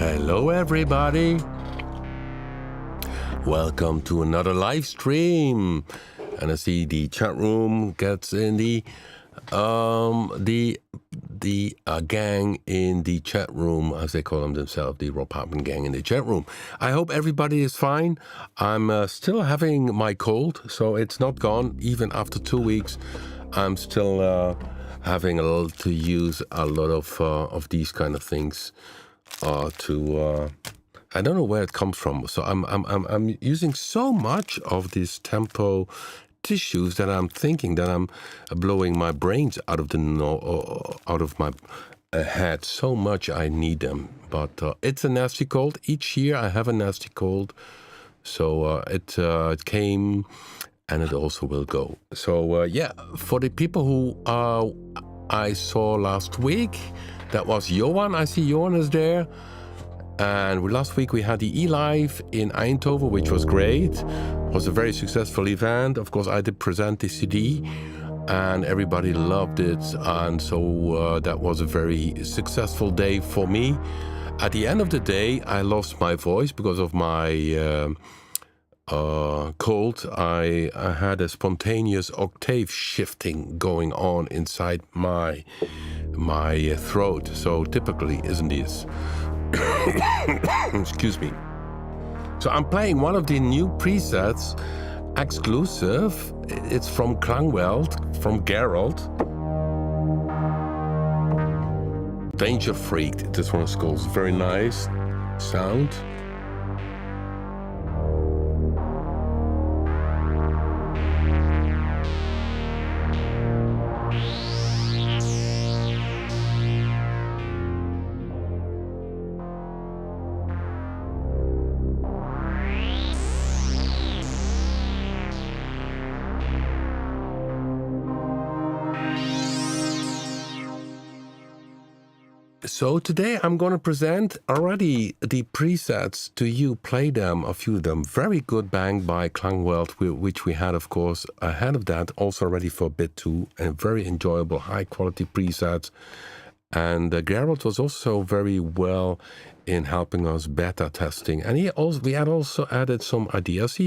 Hello everybody. Welcome to another live stream. And I see the chat room gets in the gang in the chat room, as they call them themselves, the Papen gang in the chat room. I hope everybody is fine. I'm still having my cold, so it's not gone. Even after 2 weeks, I'm still having to use a lot of these kind of things I don't know where it comes from. So I'm using so much of these tempo tissues that I'm thinking that I'm blowing my brains out of my head. So much I need them, but it's a nasty cold. Each year I have a nasty cold, so it came, and it also will go. So for the people who I saw last week, that was Johan. I see Johan is there. And last week we had the E-Live in Eindhoven, which was great. It was a very successful event. Of course, I did present the CD and everybody loved it. And so that was a very successful day for me. At the end of the day, I lost my voice because of my cold. I had a spontaneous octave shifting going on inside my throat. So typically, isn't this? Excuse me. So I'm playing one of the new presets, exclusive. It's from Klangwelt, from Gerald. Danger Freak. This one is called. Very nice sound. So today I'm going to present already the presets to you, play them, a few of them. Very good bang by Klangwelt, which we had, of course, ahead of that, also ready for bit 2, and very enjoyable, high-quality presets. And Gerald was also very well in helping us beta testing. And we had also added some ideas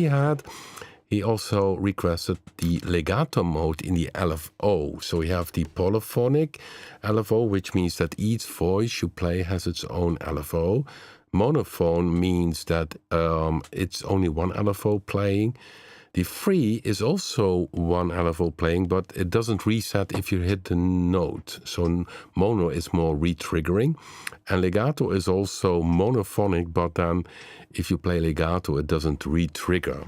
He also requested the legato mode in the LFO. So we have the polyphonic LFO, which means that each voice you play has its own LFO. Monophone means that it's only one LFO playing. The free is also one LFO playing, but it doesn't reset if you hit the note. So mono is more re-triggering. And legato is also monophonic, but then if you play legato, it doesn't re-trigger.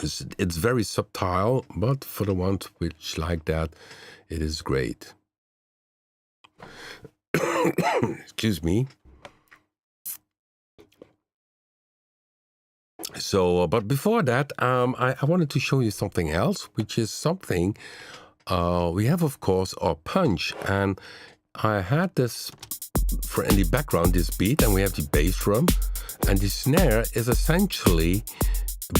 It's very subtle, but for the ones which like that, it is great. Excuse me. So, but before that, I wanted to show you something else, which is something we have, of course, our punch. And I had this in the background, this beat, and we have the bass drum. And the snare is essentially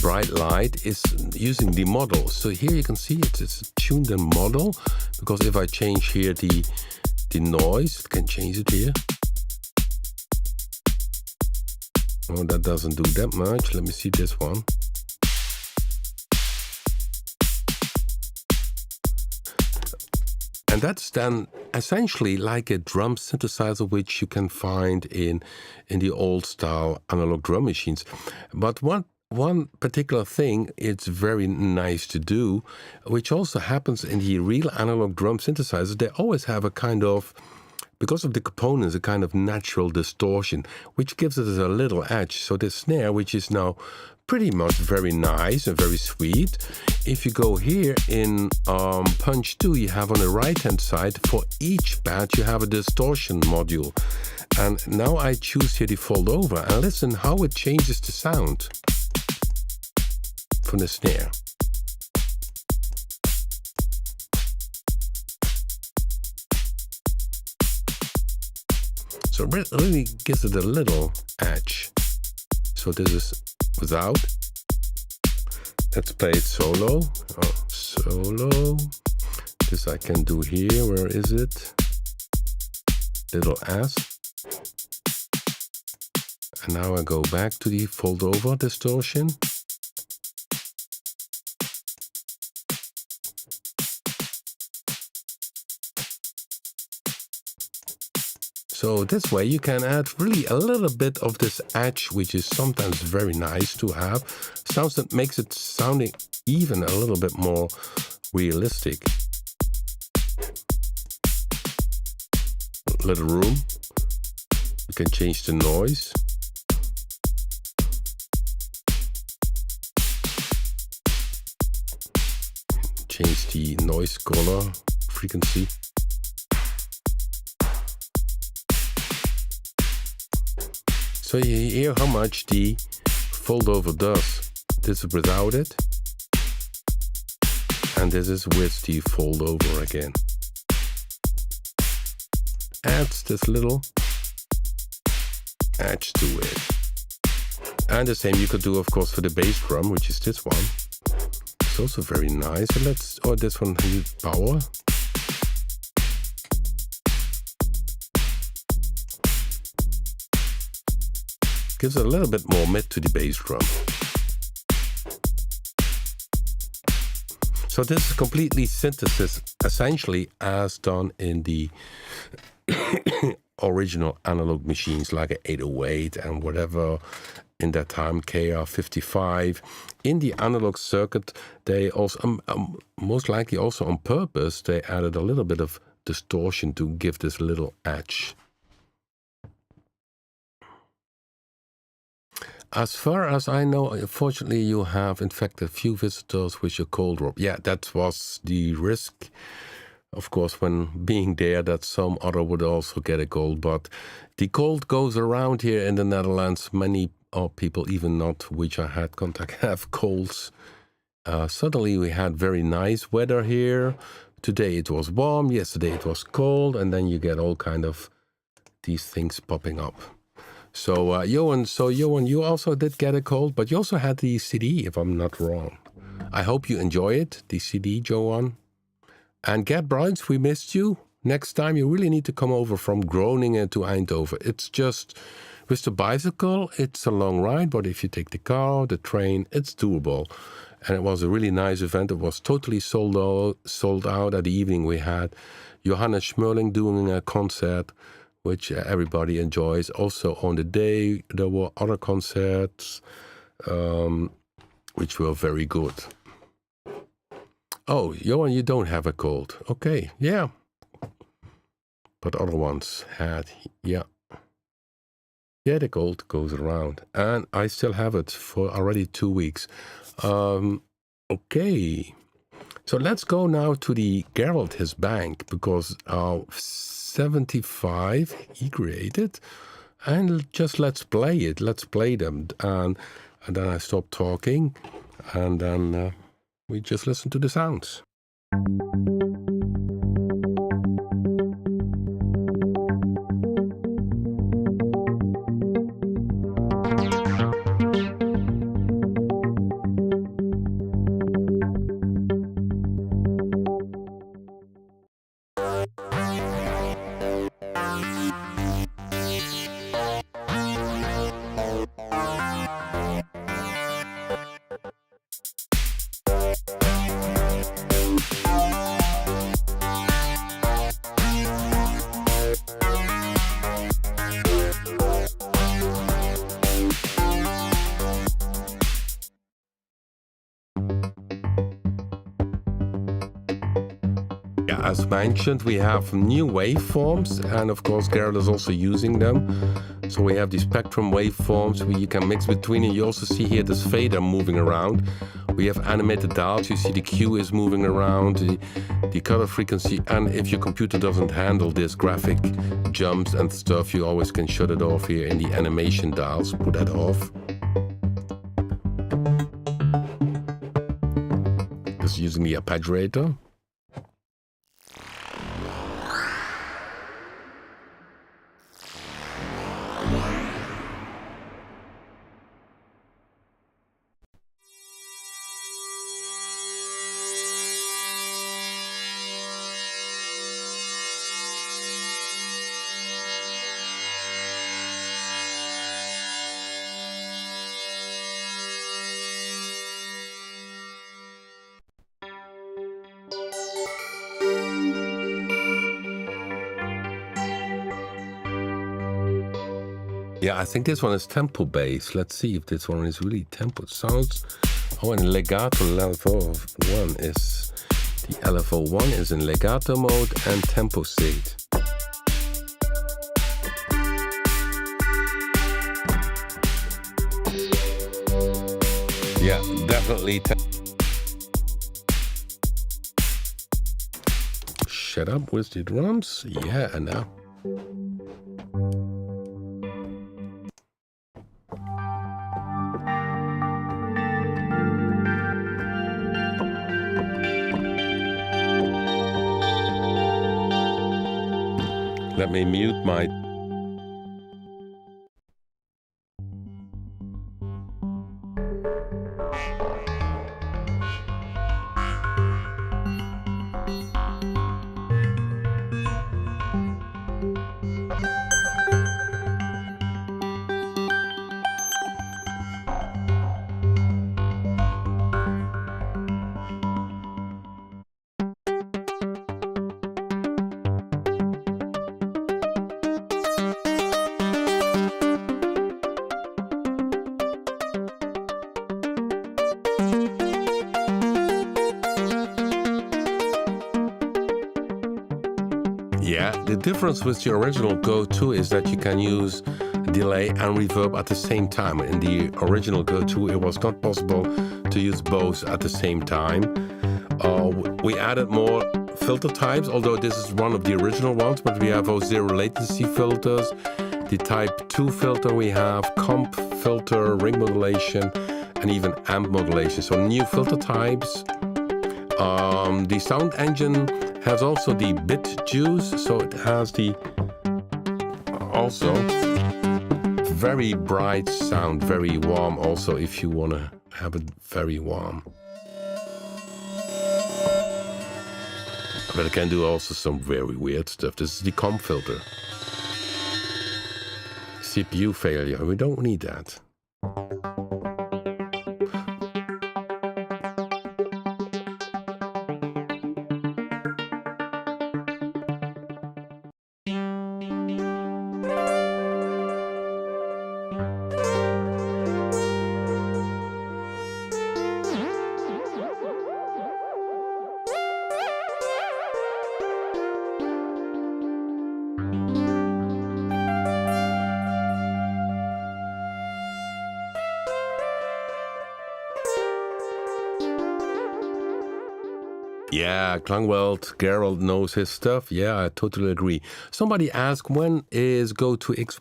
bright light is using the model. So here you can see it's tuned in model, because if I change here the noise, it can change it here. Oh, that doesn't do that much. Let me see this one. And that's then essentially like a drum synthesizer, which you can find in the old style analog drum machines. But one particular thing it's very nice to do, which also happens in the real analog drum synthesizers, they always have a kind of, because of the components, a kind of natural distortion, which gives it a little edge. So the snare, which is now pretty much very nice and very sweet. If you go here in Punch 2, you have on the right-hand side, for each pad, you have a distortion module. And now I choose here the fold over, and listen how it changes the sound from the snare. So it really gives it a little edge. So this is without. Let's play it solo. Oh, solo. This I can do here. Where is it? Little S. And now I go back to the fold over distortion. So this way you can add really a little bit of this edge, which is sometimes very nice to have. Sounds that makes it sounding even a little bit more realistic. Little room. You can change the noise. Change the noise color frequency. So you hear how much the fold over does. This is without it. And this is with the fold over again. Adds this little edge to it. And the same you could do, of course, for the bass drum, which is this one. It's also very nice. So this one needs power. Gives a little bit more mid to the bass drum. So this is completely synthesis, essentially as done in the original analog machines like an 808 and whatever in that time, KR55. In the analog circuit, they also, most likely also on purpose, they added a little bit of distortion to give this little edge. As far as I know, unfortunately, you have infected a few visitors with your cold drop. Yeah, that was the risk, of course, when being there, that some other would also get a cold. But the cold goes around here in the Netherlands. Many people, even not which I had contact, have colds. Suddenly, we had very nice weather here. Today it was warm. Yesterday it was cold, and then you get all kind of these things popping up. So, Johan, you also did get a cold, but you also had the CD, if I'm not wrong. I hope you enjoy it, the CD, Johan. And Gert Bruins, we missed you. Next time, you really need to come over from Groningen to Eindhoven. It's just, with the bicycle, it's a long ride, but if you take the car, the train, it's doable. And it was a really nice event. It was totally sold out. At the evening, we had Johannes Schmerling doing a concert, which everybody enjoys. Also on the day, there were other concerts, which were very good. Oh, Johan, you don't have a cold. Okay, yeah. But other ones had, yeah. Yeah, the cold goes around. And I still have it for already 2 weeks. Okay. So let's go now to the Gerald, his bank, because 75 he created, and just let's play it. Let's play them, and then I stop talking, and then we just listen to the sounds. As mentioned, we have new waveforms, and of course Gerald is also using them. So we have the spectrum waveforms where you can mix between, and you also see here this fader moving around. We have animated dials, you see the Q is moving around, the color frequency, and if your computer doesn't handle this graphic jumps and stuff, you always can shut it off here in the animation dials, put that off. Just using the arpeggiator. Yeah, I think this one is tempo bass. Let's see if this one is really tempo. It sounds. Oh, and legato LFO1 is. The LFO1 is in legato mode and tempo state. Yeah, definitely. Shut up with the drums. Yeah, and now. Let me mute my... Yeah, the difference with the original Go2 is that you can use delay and reverb at the same time. In the original Go2, it was not possible to use both at the same time. We added more filter types, although this is one of the original ones, but we have those zero latency filters, the type 2 filter we have, comp filter, ring modulation, and even amp modulation. So new filter types. The sound engine has also the bit juice, so it has the also very bright sound, very warm also if you want to have it very warm. But it can do also some very weird stuff. This is the comp filter. CPU failure, we don't need that. Yeah, Klangwelt, Gerald knows his stuff. Yeah, I totally agree. Somebody asked, when is Go2-X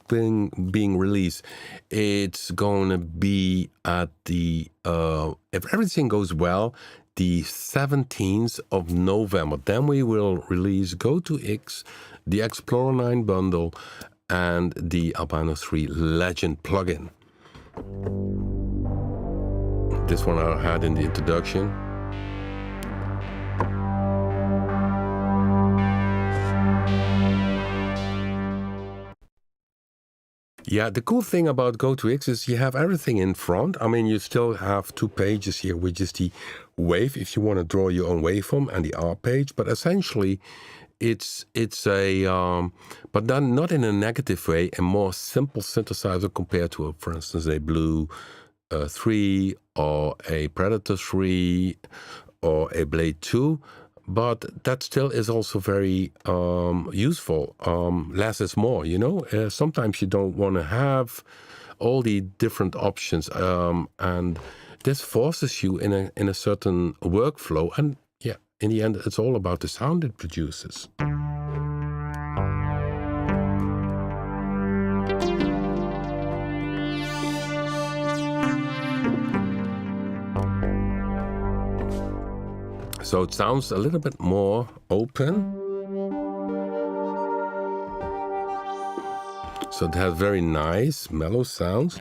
being released? It's going to be at the, if everything goes well, the 17th of November. Then we will release Go2-X, the Explorer 9 bundle, and the Albino 3 Legend plugin. This one I had in the introduction. Yeah, the cool thing about Go2-X is you have everything in front. I mean, you still have two pages here, which is the wave, if you want to draw your own waveform, and the R page. But essentially, it's a, but then not in a negative way, a more simple synthesizer compared to, for instance, a Blue 3 or a Predator 3 or a Blade 2. But that still is also very useful. Less is more, you know. Sometimes you don't want to have all the different options, and this forces you in a certain workflow. And yeah, in the end, it's all about the sound it produces. So it sounds a little bit more open. So it has very nice, mellow sounds.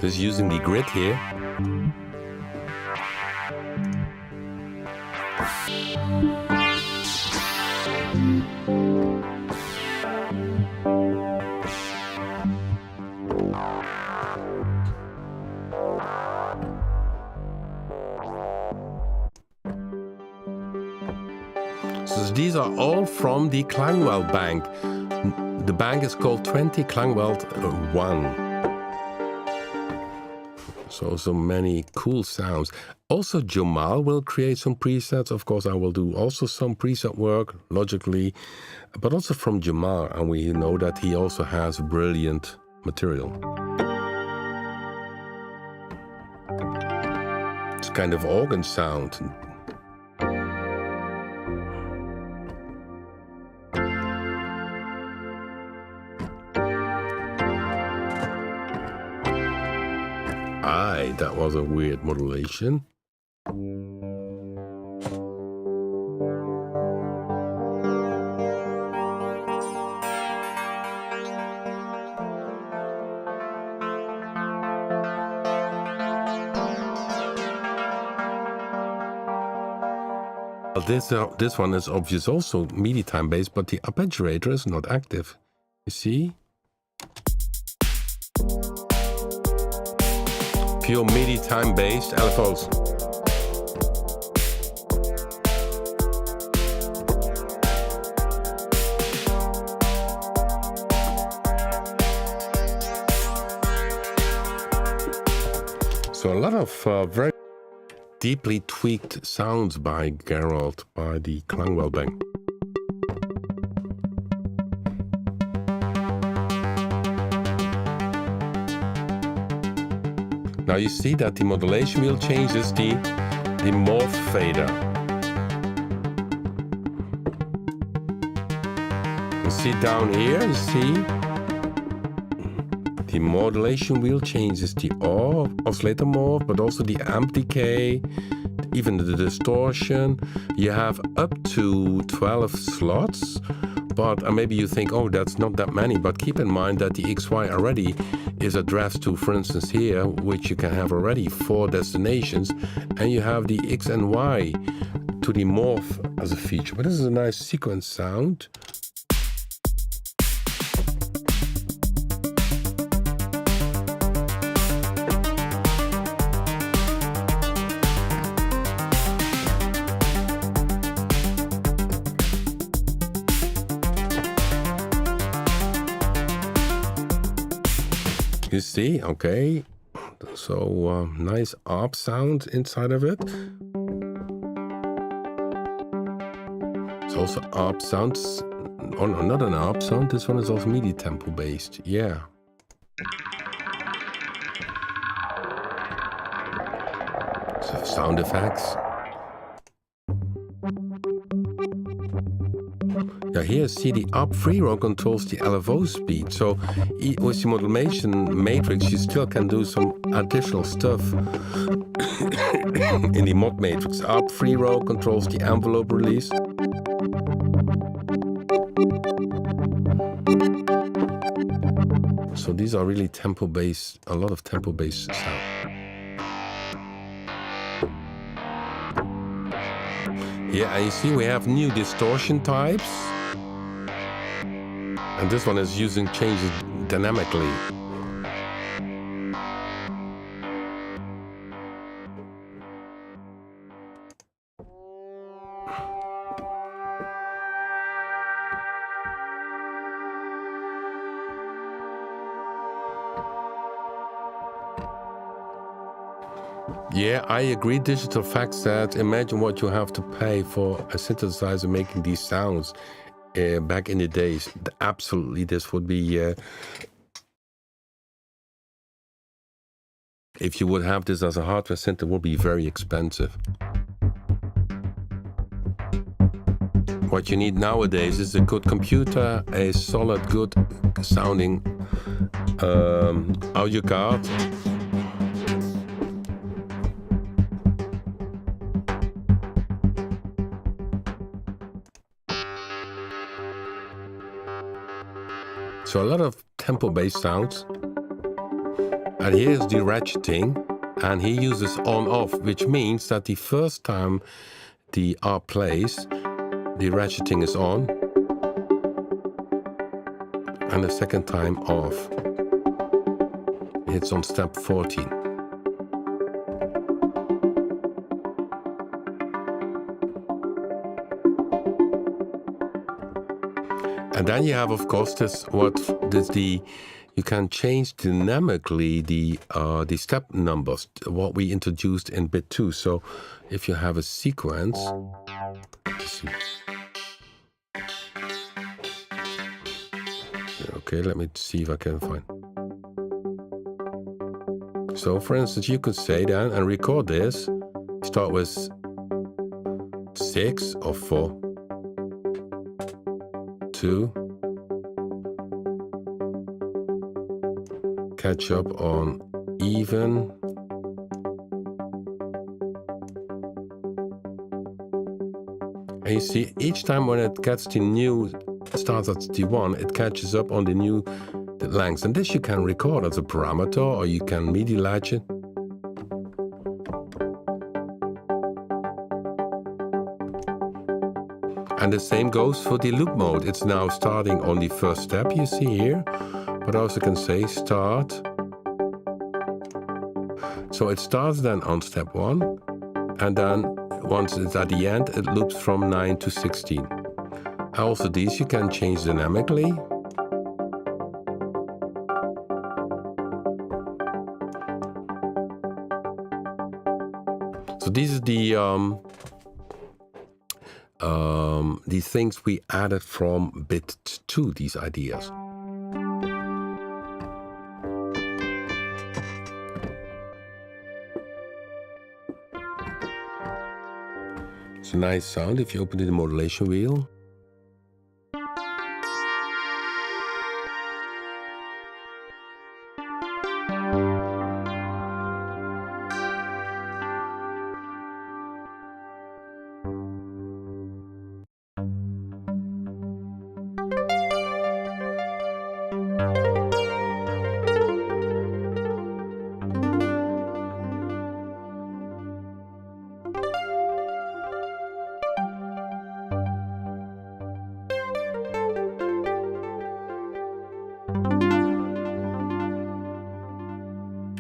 Just using the grid here. So these are all from the Klangwelt bank. The bank is called 20 Klangwelt 1. So many cool sounds. Also, Jamal will create some presets. Of course, I will do also some preset work, logically, but also from Jamal. And we know that he also has brilliant material. It's kind of organ sound. That was a weird modulation. This one is obvious also MIDI time based, but the arpeggiator is not active. You see? Pure MIDI time-based LFOs. So a lot of very deeply tweaked sounds by Gerald, by the Klangwelt bank. Now you see that the modulation wheel changes the morph fader. You see down here, you see the modulation wheel changes the oscillator morph, but also the amp decay, even the distortion. You have up to 12 slots, but maybe you think, oh, that's not that many, but keep in mind that the XY already is addressed to, for instance, here, which you can have already 4 destinations, and you have the X and Y to the morph as a feature. But this is a nice sequence sound. You see, okay, so nice ARP sound inside of it. It's also ARP sounds, oh no, not an ARP sound, this one is also MIDI tempo based, yeah. So sound effects. Yeah, here see the up free row controls the LFO speed. So with the modulation matrix, you still can do some additional stuff in the mod matrix. Up free row controls the envelope release. So these are really tempo based, a lot of tempo based sound. Yeah, and you see we have new distortion types. And this one is using changes dynamically. Yeah, I agree. Digital Facts said, imagine what you have to pay for a synthesizer making these sounds. Back in the days, absolutely, this would be, if you would have this as a hardware synth, it would be very expensive. What you need nowadays is a good computer, a solid, good sounding audio card. So a lot of tempo-based sounds. And here's the ratcheting, and he uses on-off, which means that the first time the ARP plays, the ratcheting is on, and the second time off. It's on step 14. And then you have, of course, you can change dynamically the step numbers, what we introduced in bit 2. So if you have a sequence, okay, let me see if I can find. So for instance, you could say then and record this, start with 6 or 4, 2, catch up on even, and you see each time when it gets to new, starts at D1, it catches up on the new lengths, and this you can record as a parameter or you can MIDI latch it. And the same goes for the loop mode. It's now starting on the first step you see here, but I also can say start. So it starts then on step 1, and then once it's at the end, it loops from 9 to 16. Also these you can change dynamically. So these are the things we added from bit 2, these ideas. It's a nice sound if you open the modulation wheel.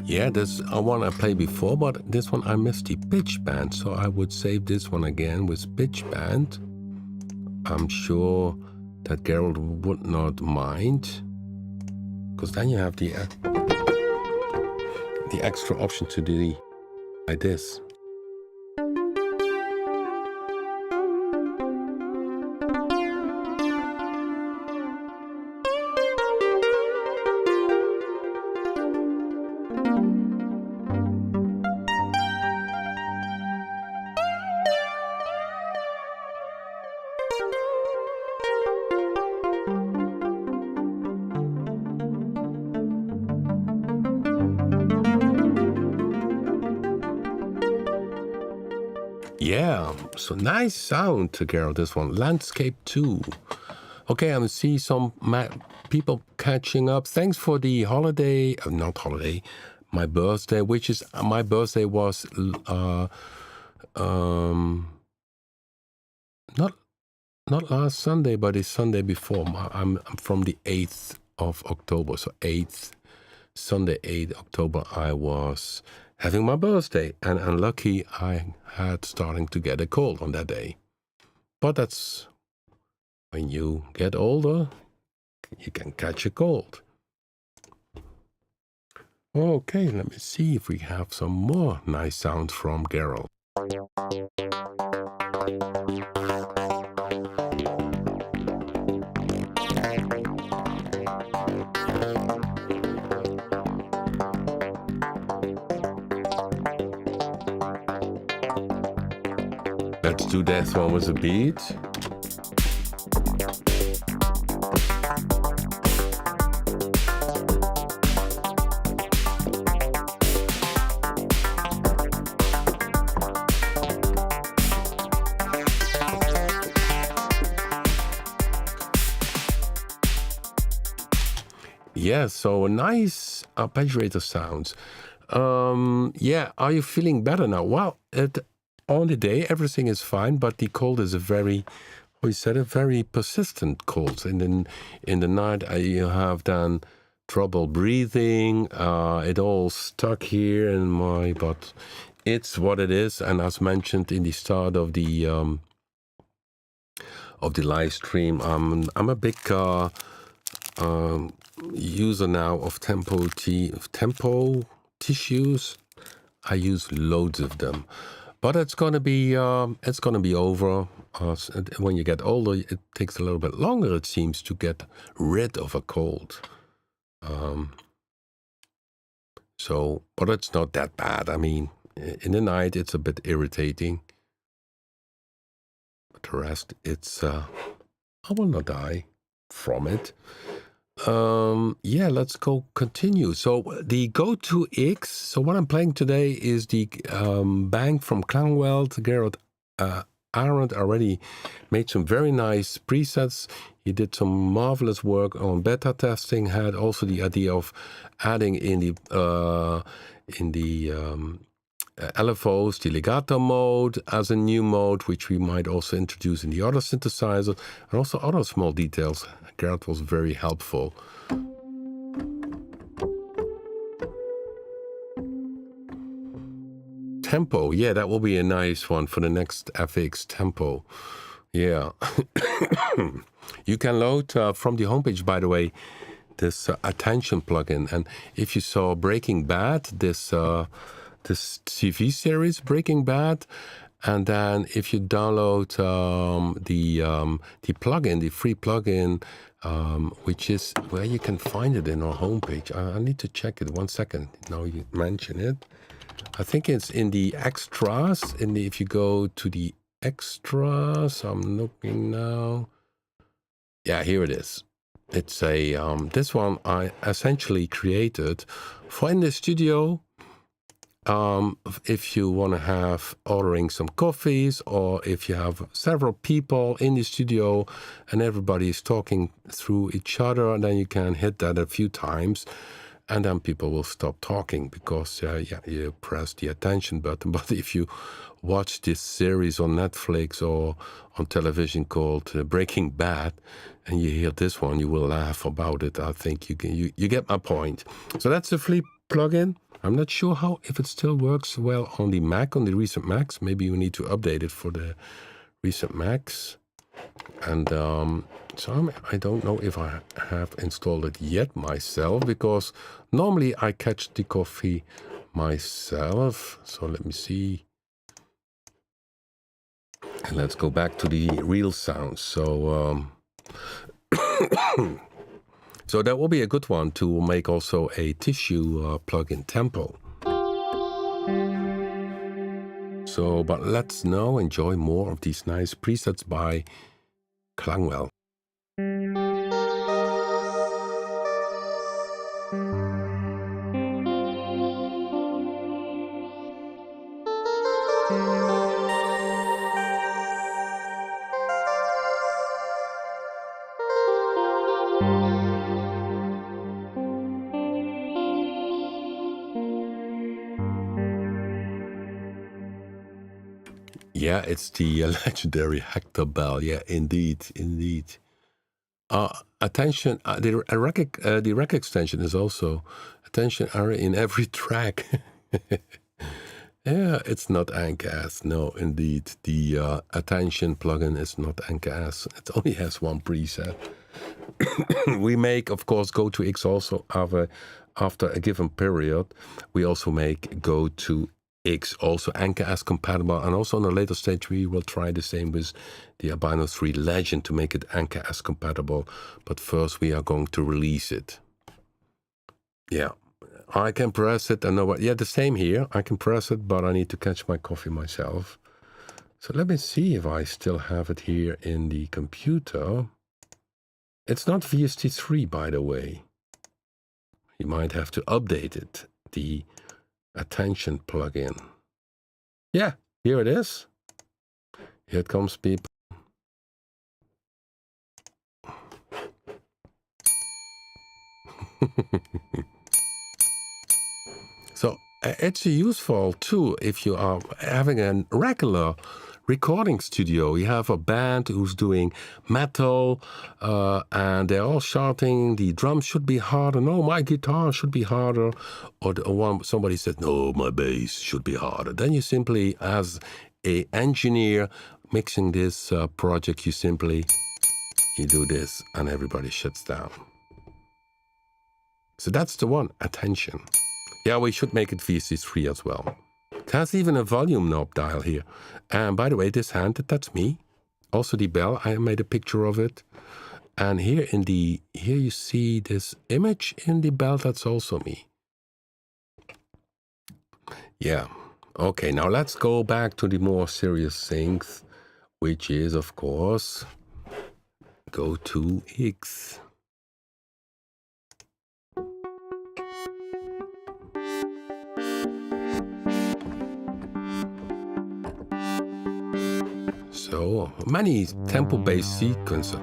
Yeah, this one I played before, but this one I missed the pitch bend, so I would save this one again with pitch bend. I'm sure that Gerald would not mind, because then you have the extra option to do like this. Yeah, so nice sound, Gerald, this one. Landscape 2. Okay, I see some people catching up. Thanks for the holiday, not holiday, my birthday, which is, my birthday was not last Sunday, but the Sunday before. I'm from the 8th of October, so Sunday 8th October, I was having my birthday, and unlucky I had starting to get a cold on that day. But that's when you get older, you can catch a cold. Okay, let me see if we have some more nice sounds from Gerald. Let's do that one with a beat. Yeah, so nice arpeggiator sounds. Yeah, are you feeling better now? Well, on the day, everything is fine, but the cold is a very persistent cold. And in the night, you have then trouble breathing. It all stuck here in my, but it's what it is. And as mentioned in the start of the of the live stream. I'm a big user now of tempo tissues. I use loads of them, but it's gonna be over. When you get older, it takes a little bit longer, it seems, to get rid of a cold. But it's not that bad. I mean, in the night it's a bit irritating, but the rest, I will not die from it. Let's continue. So the Go2-X. So what I'm playing today is the bank from Klangwelt. Gerard Arendt already made some very nice presets. He did some marvelous work on beta testing. Had also the idea of adding in the LFOs, the legato mode as a new mode, which we might also introduce in the other synthesizers, and also other small details. Gerard was very helpful. Tempo, yeah, that will be a nice one for the next FX tempo. Yeah. You can load from the homepage, by the way, this attention plugin. And if you saw Breaking Bad, this TV series Breaking Bad, and then if you download the plugin, the free plugin, which is where you can find it in our homepage. I need to check it. 1 second. Now you mention it. I think it's in the extras. If you go to the extras, I'm looking now. Yeah, here it is. It's this one I essentially created for in the studio. If you want to have ordering some coffees, or if you have several people in the studio and everybody is talking through each other, then you can hit that a few times, and then people will stop talking because you press the attention button. But if you watch this series on Netflix or on television called Breaking Bad, and you hear this one, you will laugh about it. I think you get my point. So that's a free plugin. I'm not sure if it still works well on the Mac, on the recent Macs. Maybe you need to update it for the recent Macs. And so I don't know if I have installed it yet myself, because normally I catch the coffee myself. So let me see. And let's go back to the real sounds. So so that will be a good one to make also a tissue plugin tempo. So, but let's now enjoy more of these nice presets by Klangwelt. Yeah, it's the legendary Hector Bell. Yeah, indeed. Attention, the rack extension is also attention area in every track. Yeah, it's not Anchas. No, indeed. The attention plugin is not Anchas. It only has one preset. We make, of course, Go2-X also after a given period. We also make Go2-X also Anchas compatible, and also on a later stage we will try the same with the Albino 3 Legend to make it Anchas compatible. But first we are going to release it. Yeah, I can press it. I know what. Yeah, the same here. I can press it, but I need to catch my coffee myself. So let me see if I still have it here in the computer. It's not VST3, by the way. You might have to update it. The attention plugin. Yeah, here it is. Here it comes, people. So it's a useful tool if you are having a regular recording studio. You have a band who's doing metal, and they're all shouting, the drums should be harder. No, my guitar should be harder. Or somebody said, no, my bass should be harder. Then you simply, as an engineer, mixing this project, you do this and everybody shuts down. So that's the one, attention. Yeah, we should make it VST3 as well. It has even a volume knob dial here. And by the way, this hand, that's me. Also the bell, I made a picture of it. And here you see this image in the bell, that's also me. Yeah. Okay, now let's go back to the more serious things, which is, of course, Go2-X. So many tempo-based sequences.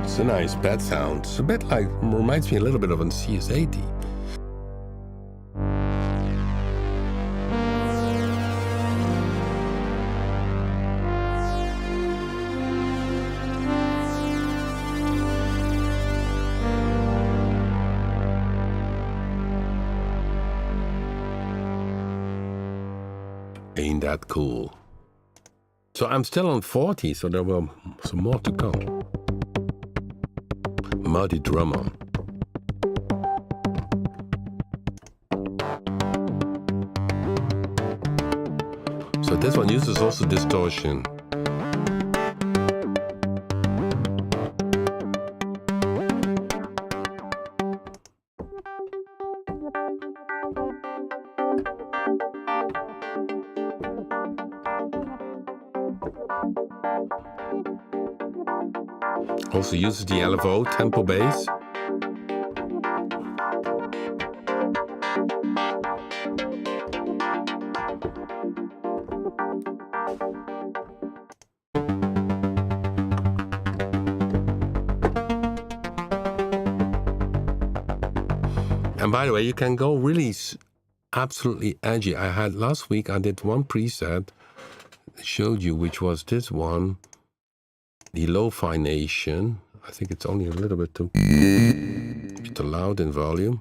It's a nice bed sound. It's a bit like, reminds me a little bit of a CS80. Ain't that cool? So I'm still on 40, so there will some more to come. Muddy drummer. So this one uses also distortion. Also uses the LFO tempo bass. And by the way, you can go really absolutely edgy. I had last week, I did one preset, showed you, which was this one. The lo-fi nation, I think it's only a little bit too loud in volume.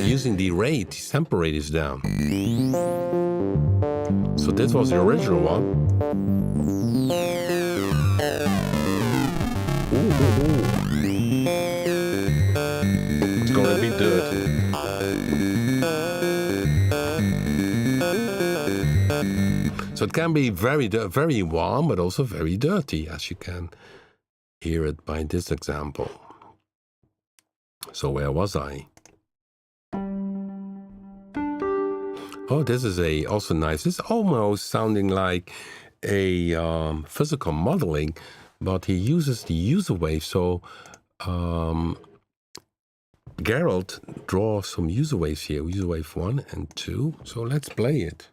Using the rate, the sample rate is down. So this was the original one. It's gonna be dirty. So it can be very warm, but also very dirty, as you can hear it by this example. So where was I? Oh, this is also nice. It's almost sounding like a physical modeling, but he uses the user wave. So Gerald draws some user waves here, user wave 1 and 2. So let's play it.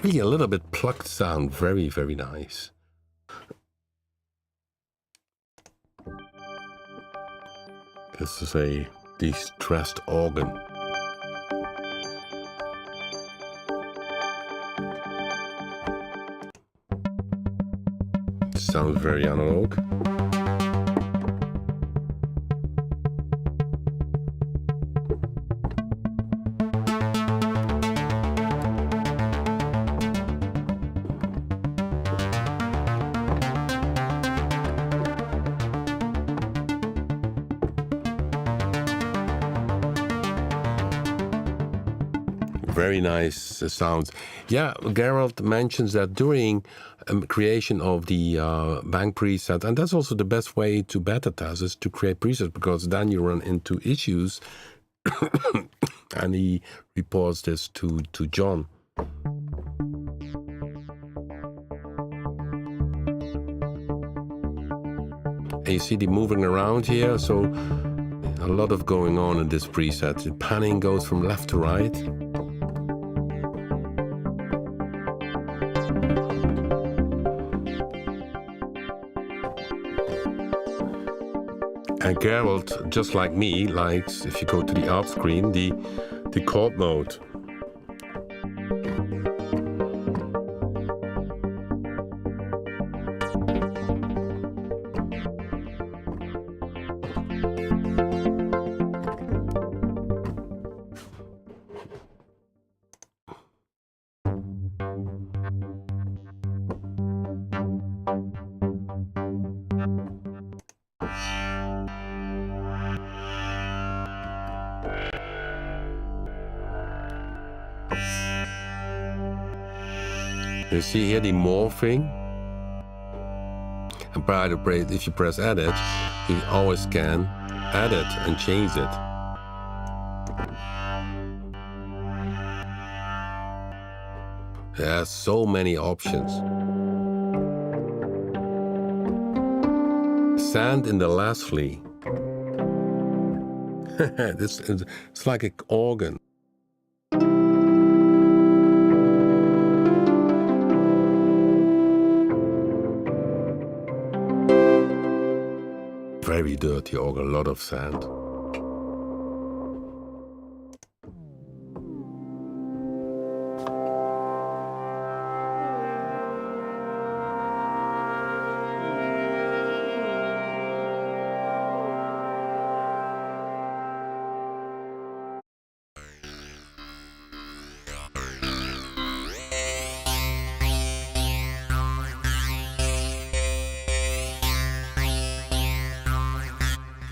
Really a little bit plucked sound, very, very nice. This is a distressed organ. Sounds very analog. Very nice sounds. Yeah, Gerald mentions that during creation of the bank preset, and that's also the best way to beta test is to create presets, because then you run into issues and he reports this to John. And you see the moving around here, so a lot of going on in this preset. The panning goes from left to right. And Gerald, just like me, likes, if you go to the art screen, the chord mode. You see here the morphing. And by the way, if you press edit, you always can edit and change it. There's so many options. Sand in the Leslie. It's like an organ. Very dirty organ, a lot of sand.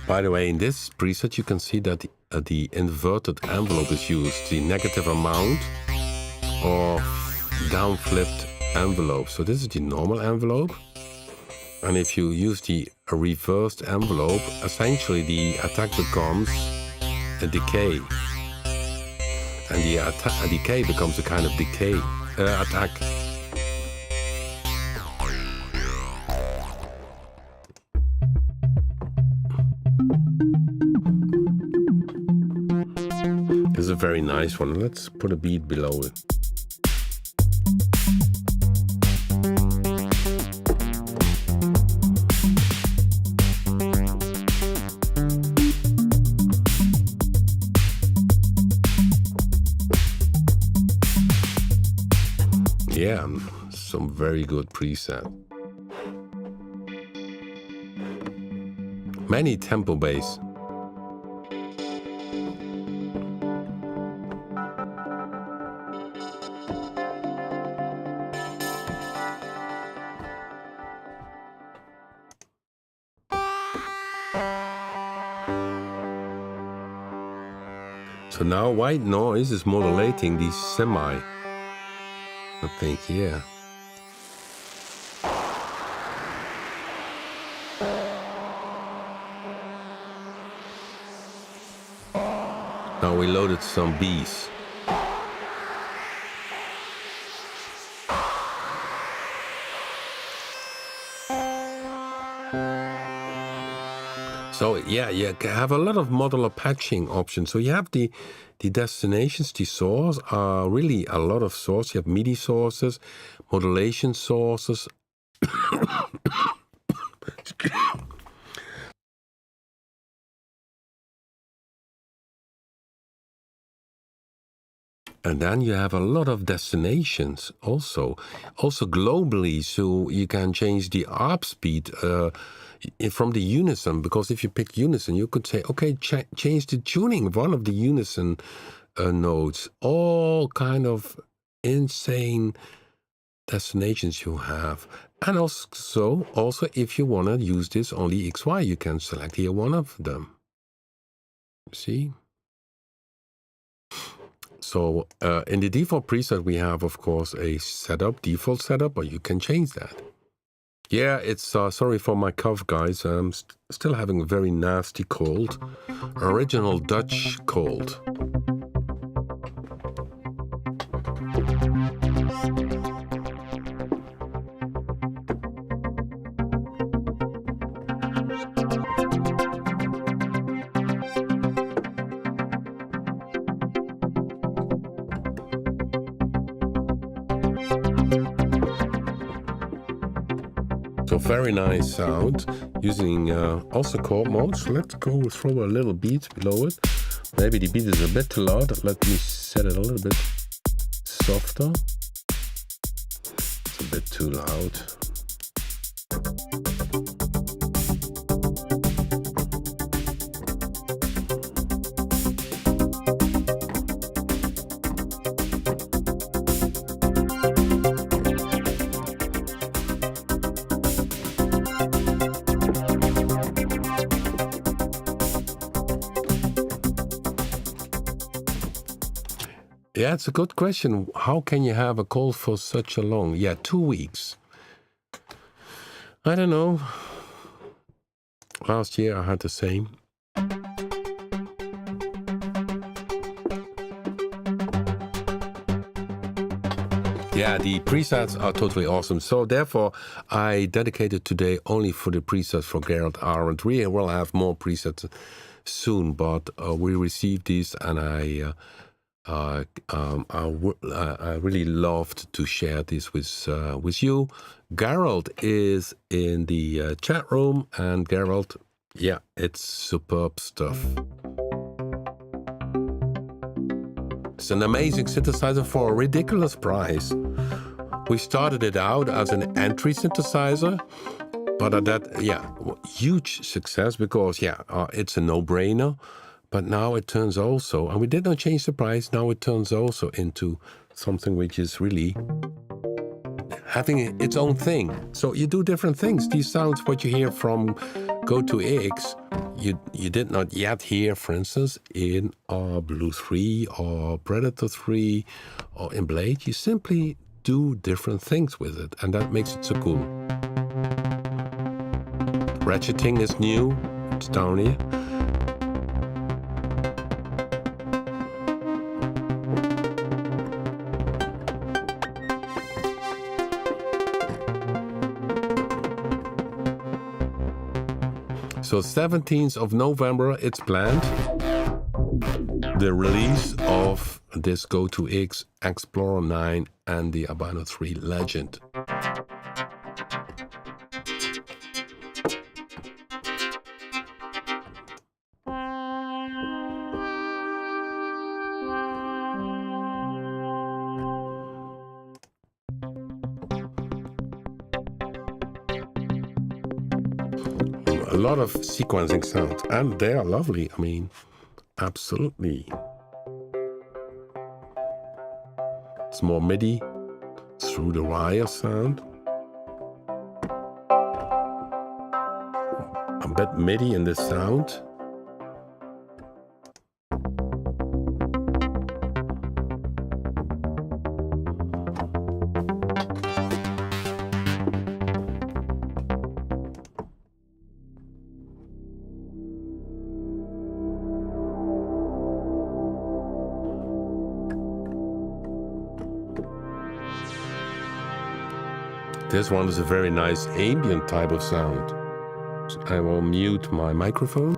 By the way, in this preset you can see that the inverted envelope is used, the negative amount or down flipped envelope. So this is the normal envelope. And if you use the reversed envelope, essentially the attack becomes a decay. And the decay becomes a kind of decay attack. This is a very nice one. Let's put a beat below it. Yeah, some very good preset. Many tempo bass. So now white noise is modulating the semi. I think, yeah. Now we loaded some Bs. So yeah, you have a lot of modular patching options. So you have the destinations, the source are really a lot of sources. You have MIDI sources, modulation sources. And then you have a lot of destinations also globally. So you can change the ARP speed from the unison, because if you pick unison, you could say, okay, change the tuning of one of the unison notes. All kind of insane destinations you have. And also if you want to use this on the XY, you can select here one of them. See? So in the default preset, we have, of course, a default setup, but you can change that. Yeah, it's sorry for my cough, guys. I'm still having a very nasty cold. Original Dutch cold. So very nice sound using also chord modes. Let's go throw a little beat below it. Maybe the beat is a bit too loud. Let me set it a little bit softer. It's a bit too loud. Yeah, it's a good question. How can you have a cold for such a long? Yeah, 2 weeks. I don't know. Last year I had the same. Yeah, the presets are totally awesome. So therefore, I dedicated today only for the presets for Gerald Arendt. We will have more presets soon, but we received these, and I really loved to share this with you. Gerald is in the chat room, and Gerald, yeah, it's superb stuff. It's an amazing synthesizer for a ridiculous price. We started it out as an entry synthesizer, but huge success because, it's a no-brainer. But now it turns also, and we did not change the price, now it turns also into something which is really having its own thing. So you do different things. These sounds, what you hear from Go2-X, you did not yet hear, for instance, in Blue 3 or Predator 3 or in Blade. You simply do different things with it, and that makes it so cool. Ratcheting is new, it's down here. So 17th of November, it's planned. The release of this Go2-X Explorer 9 and the Albino 3 Legend. A lot of sequencing sound, and they are lovely. I mean, absolutely. It's more MIDI through the wire sound. A bit MIDI in the sound. This one is a very nice ambient type of sound. So I will mute my microphone.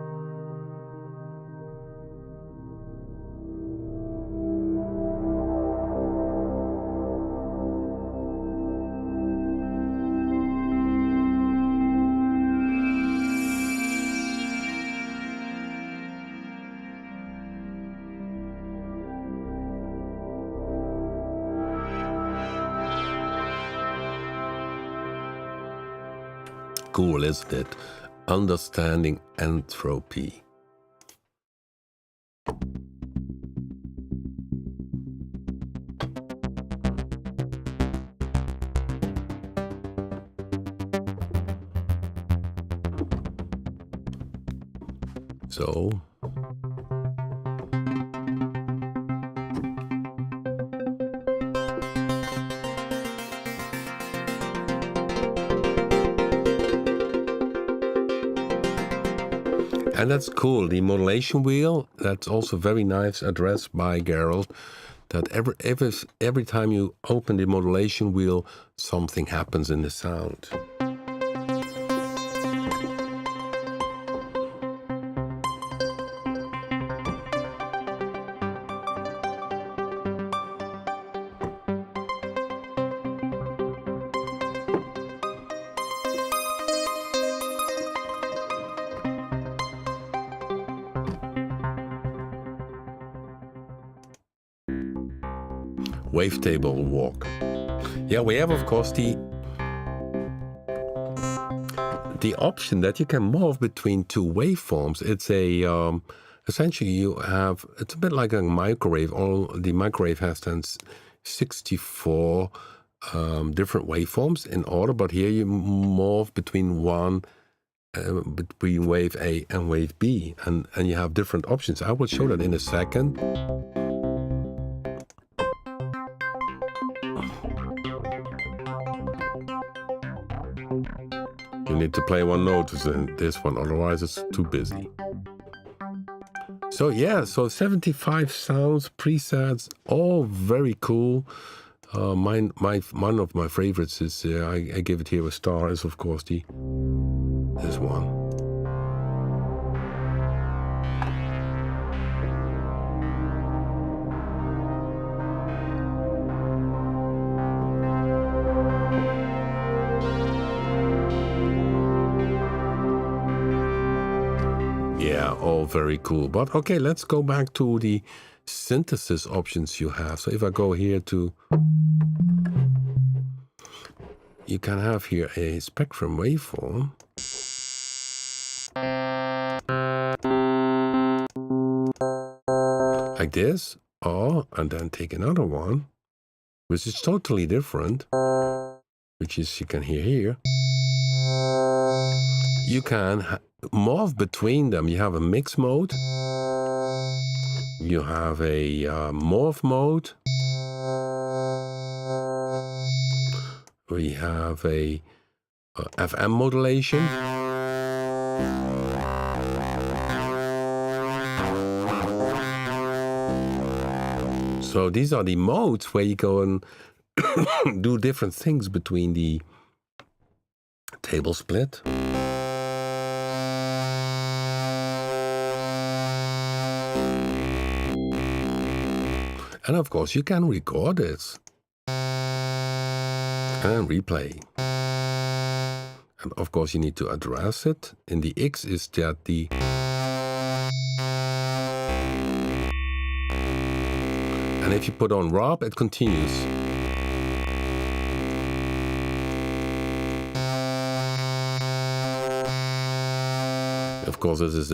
Cool, isn't it? Understanding entropy. So And that's cool. The modulation wheel, that's also very nice addressed by Gerald, that every time you open the modulation wheel, something happens in the sound. Wavetable walk. Yeah, we have of course the option that you can morph between two waveforms. It's a essentially it's a bit like a microwave. The microwave has then 64 different waveforms in order, but here you morph between between wave A and wave B, and you have different options. I will show that in a second. You need to play one note in this one, otherwise it's too busy. So yeah, so 75 sounds, presets, all very cool. One of my favorites is, I give it here a star, is of course this one. Yeah, all very cool. But okay, let's go back to the synthesis options you have. So if I go here to, you can have here a spectrum waveform. Like this, and then take another one, which is totally different, which is, you can hear here. You can morph between them. You have a mix mode. You have a morph mode. We have a FM modulation. So these are the modes where you go and do different things between the table split. And of course, you can record it and replay. And of course, you need to address it. In the X is that the... And if you put on Rob, it continues. Of course, this is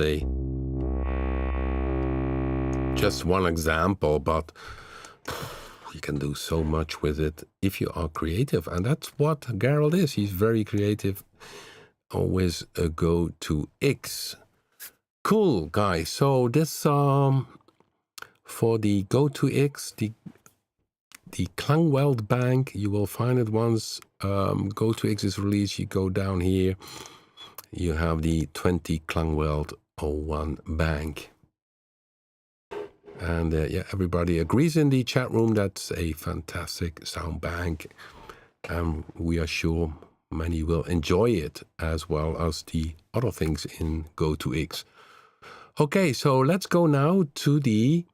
just one example, but you can do so much with it if you are creative. And that's what Gerald is. He's very creative. Always a Go2-X. Cool, guys. So this, for the Go2-X, the Klangwelt bank, you will find it once Go2-X is released. You go down here. You have the 20 Klangwelt 01 bank. And yeah, everybody agrees in the chat room that's a fantastic sound bank. And we are sure many will enjoy it as well as the other things in Go2-X. Okay, so let's go now to the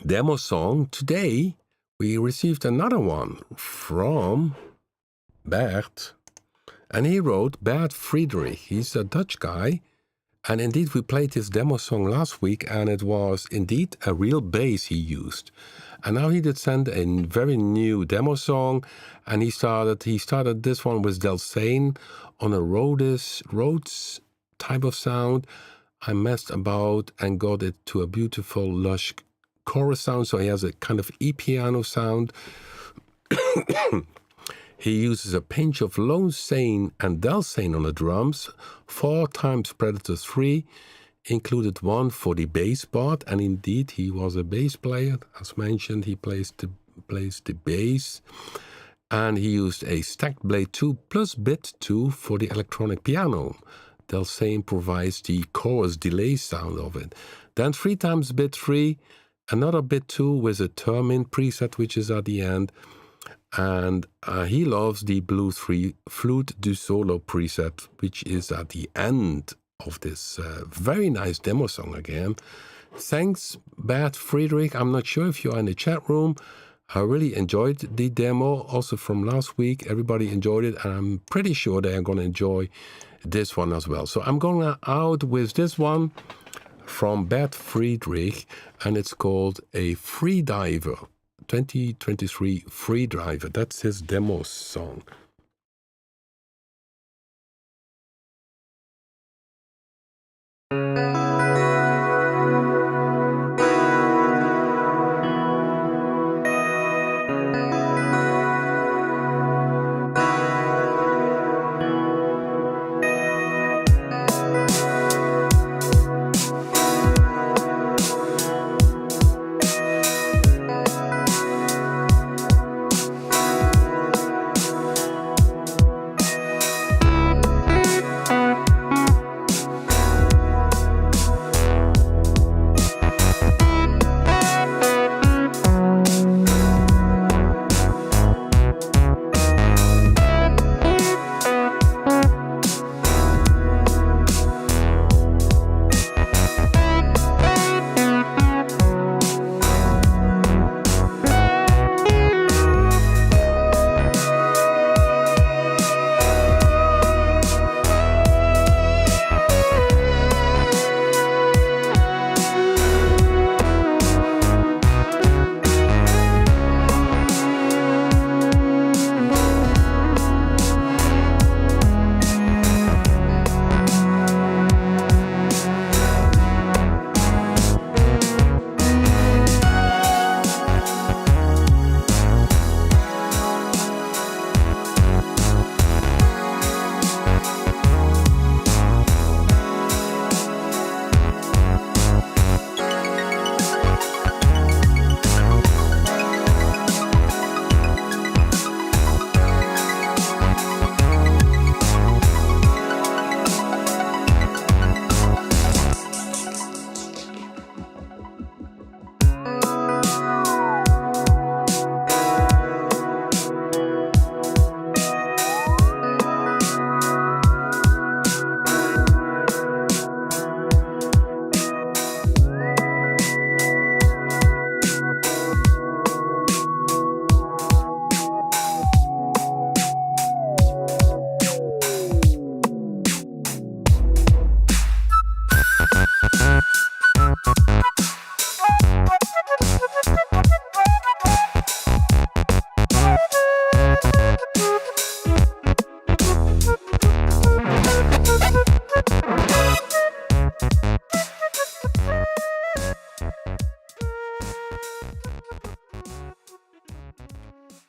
demo song. Today, we received another one from Bert. And he wrote Bert Friedrich. He's a Dutch guy. And indeed, we played this demo song last week, and it was indeed a real bass he used. And now he did send a very new demo song, and he started this one with Delsane on a Rhodes type of sound. I messed about and got it to a beautiful, lush chorus sound, so he has a kind of e-piano sound. He uses a pinch of Lone Sane and Delsane on the drums, 4 times Predator 3, included 1 for the bass part, and indeed he was a bass player. As mentioned, he plays the bass, and he used a stacked blade 2 plus bit 2 for the electronic piano. they'll say improvise the chorus delay sound of it. Then 3 times bit 3, another bit 2 with a termin preset, which is at the end. And he loves the Blues 3 flute du solo preset, which is at the end of this very nice demo song again. Thanks, Bert Friedrich. I'm not sure if you are in the chat room. I really enjoyed the demo, also from last week. Everybody enjoyed it, and I'm pretty sure they are going to enjoy this one as well. So I'm going out with this one from Bert Friedrich, and it's called a Freediver, 2023 Freediver. That's his demo song.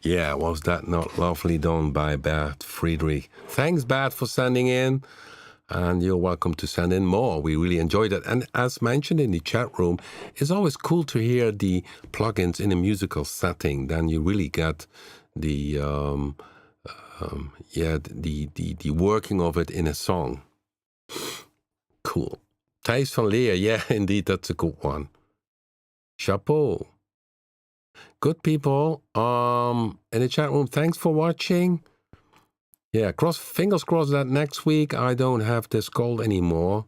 Yeah, was that not lovely done by Bert Friedrich? Thanks, Bert, for sending in. And you're welcome to send in more. We really enjoyed it. And as mentioned in the chat room, it's always cool to hear the plugins in a musical setting. Then you really get the the working of it in a song. Cool. Thijs van Leer, yeah, indeed, that's a good one. Chapeau. Good people, in the chat room, thanks for watching. Yeah, fingers crossed that next week I don't have this cold anymore,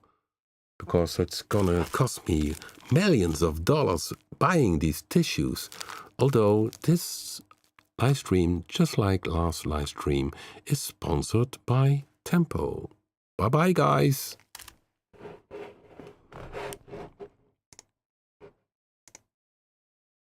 because it's gonna cost me millions of dollars buying these tissues. Although this live stream, just like last live stream, is sponsored by Tempo. Bye-bye, guys.